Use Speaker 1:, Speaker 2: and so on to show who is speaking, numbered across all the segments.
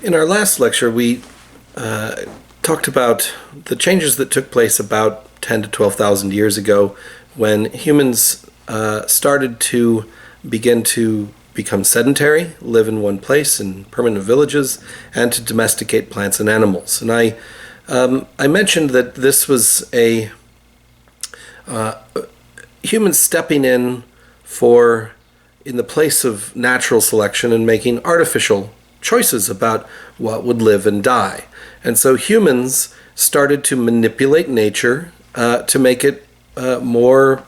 Speaker 1: In our last lecture, we talked about the changes that took place about 10 to 12,000 years ago when humans started to begin to become sedentary, live in one place in permanent villages, and to domesticate plants and animals. And I mentioned that this was a humans stepping in the place of natural selection and making artificial choices about what would live and die. And so humans started to manipulate nature to make it more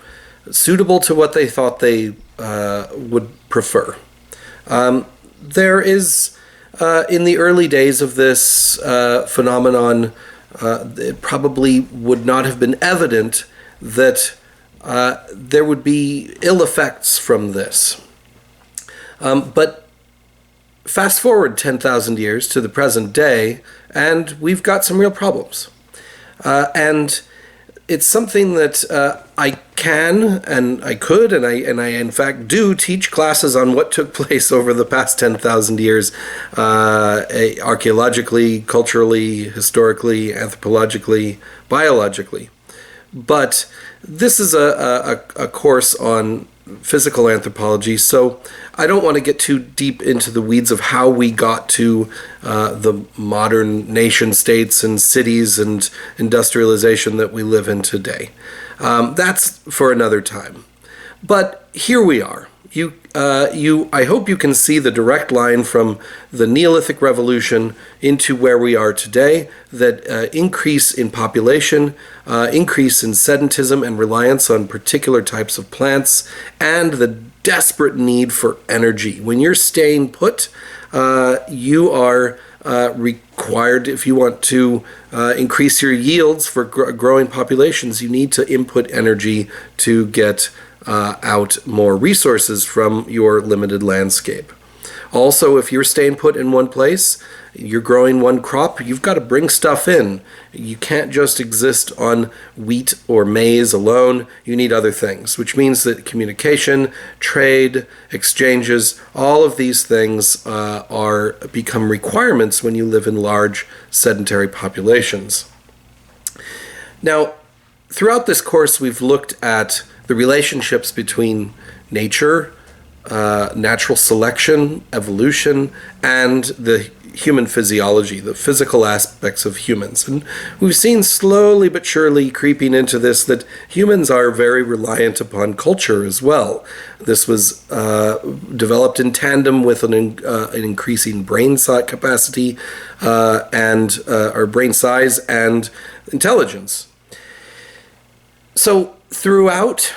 Speaker 1: suitable to what they thought they would prefer. There is, in the early days of this phenomenon, it probably would not have been evident that there would be ill effects from this. But fast forward 10,000 years to the present day, and we've got some real problems. And it's something that I can and I could and I in fact do teach classes on what took place over the past 10,000 years, archaeologically, culturally, historically, anthropologically, biologically. But this is a course on physical anthropology, so I don't want to get too deep into the weeds of how we got to the modern nation states and cities and industrialization that we live in today. That's for another time. But here we are. I hope you can see the direct line from the Neolithic Revolution into where we are today, that increase in population, increase in sedentism and reliance on particular types of plants, and the desperate need for energy. When you're staying put, you are required, if you want to increase your yields for growing populations, you need to input energy to get out more resources from your limited landscape. Also, if you're staying put in one place, you're growing one crop, you've got to bring stuff in. You can't just exist on wheat or maize alone. You need other things, which means that communication, trade, exchanges, all of these things become requirements when you live in large sedentary populations. Now, throughout this course, we've looked at the relationships between nature, natural selection, evolution, and the human physiology, the physical aspects of humans. And we've seen slowly but surely creeping into this that humans are very reliant upon culture as well. This was developed in tandem with an increasing brain capacity or brain size and intelligence. So throughout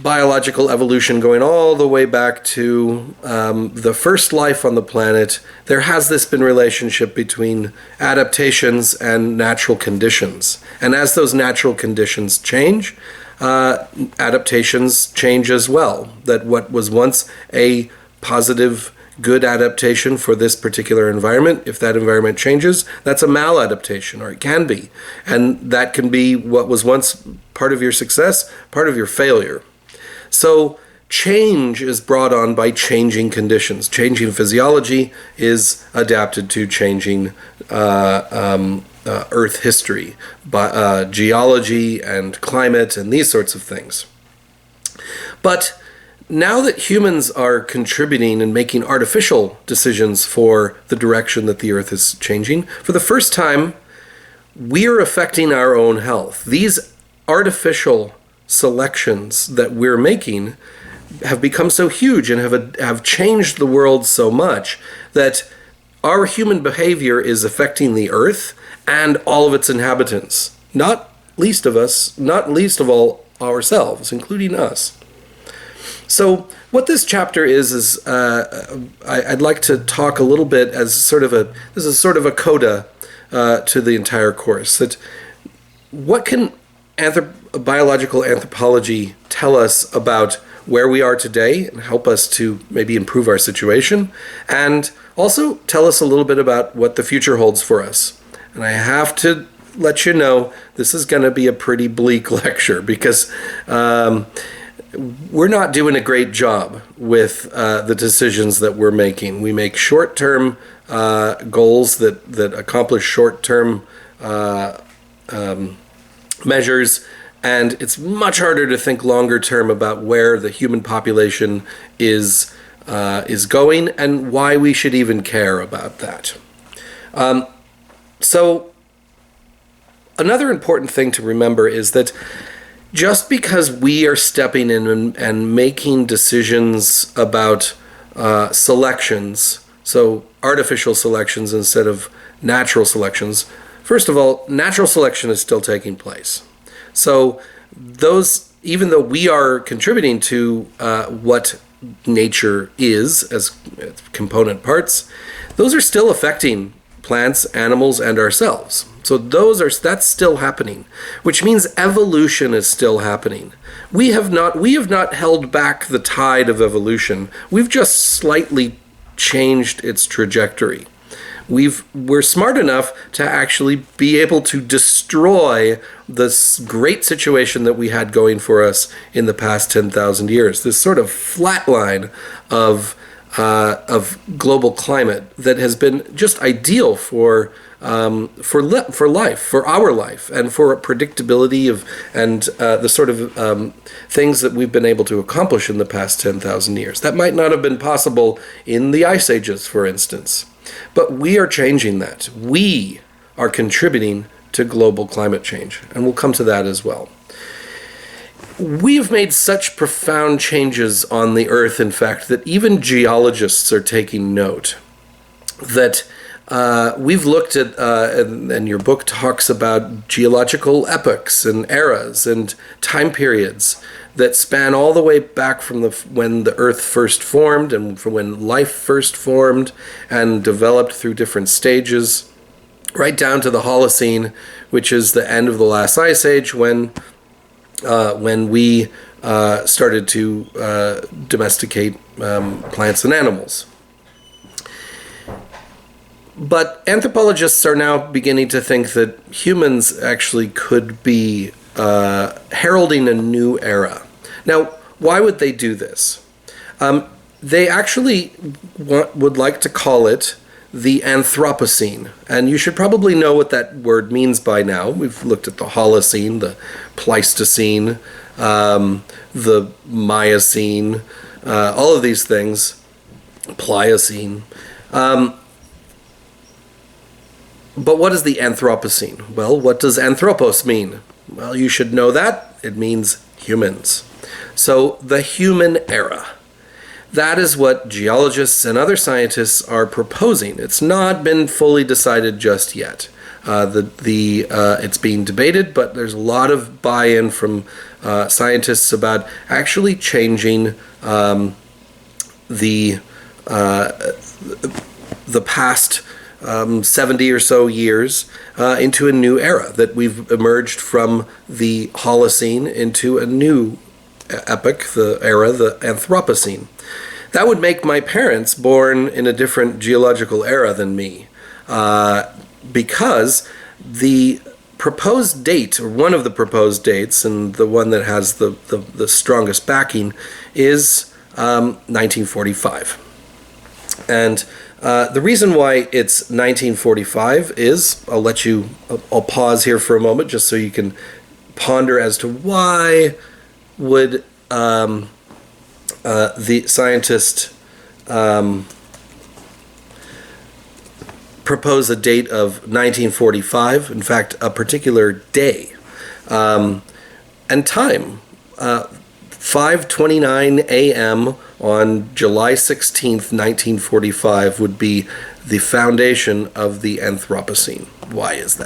Speaker 1: biological evolution, going all the way back to the first life on the planet, there has this been relationship between adaptations and natural conditions. And as those natural conditions change, adaptations change as well. That what was once a positive, good adaptation for this particular environment, if that environment changes, that's a maladaptation, or it can be. And that can be what was once part of your success, part of your failure. So change is brought on by changing conditions. Changing physiology is adapted to changing Earth history, geology and climate and these sorts of things. But now that humans are contributing and making artificial decisions for the direction that the Earth is changing, for the first time, we're affecting our own health. These artificial selections that we're making have become so huge and have changed the world so much that our human behavior is affecting the Earth and all of its inhabitants, not least of all ourselves, including us. So what this chapter is I'd like to talk a little bit as this is sort of a coda to the entire course. That what can biological anthropology tell us about where we are today and help us to maybe improve our situation, and also tell us a little bit about what the future holds for us. And I have to let you know this is going to be a pretty bleak lecture because we're not doing a great job with the decisions that we're making. We make short-term goals that accomplish short-term measures, and it's much harder to think longer term about where the human population is going and why we should even care about that. So another important thing to remember is that just because we are stepping in and making decisions about selections, so artificial selections instead of natural selections, first of all, natural selection is still taking place. So those, even though we are contributing to what nature is as component parts, those are still affecting plants, animals, and ourselves. So that's still happening, which means evolution is still happening. We have not held back the tide of evolution. We've just slightly changed its trajectory. We're smart enough to actually be able to destroy this great situation that we had going for us in the past 10,000 years. This sort of flat line of global climate that has been just ideal for life, for our life, and for predictability and the sort of things that we've been able to accomplish in the past 10,000 years. That might not have been possible in the ice ages, for instance. But we are changing that. We are contributing to global climate change, and we'll come to that as well. We have made such profound changes on the Earth, in fact, that even geologists are taking note. That we've looked at, and your book talks about geological epochs and eras and time periods that span all the way back from when the Earth first formed and from when life first formed and developed through different stages, right down to the Holocene, which is the end of the last ice age when we started to domesticate plants and animals. But anthropologists are now beginning to think that humans actually could be heralding a new era. Now, why would they do this? They actually would like to call it the Anthropocene, and you should probably know what that word means by now. We've looked at the Holocene, the Pleistocene, the Miocene, all of these things, Pliocene. But what is the Anthropocene? Well, what does anthropos mean? Well, you should know that. It means humans. So the human era. That is what geologists and other scientists are proposing. It's not been fully decided just yet. It's being debated, but there's a lot of buy-in from scientists about actually changing the past 70 or so years into a new era, that we've emerged from the Holocene into a new epoch, the era, the Anthropocene. That would make my parents born in a different geological era than me, because the proposed date, or one of the proposed dates, and the one that has the strongest backing, is 1945. And the reason why it's 1945 is, I'll pause here for a moment just so you can ponder as to why would the scientist propose a date of 1945, in fact, a particular day and time. 5:29 a.m. on July 16th, 1945 would be the foundation of the Anthropocene. Why is that?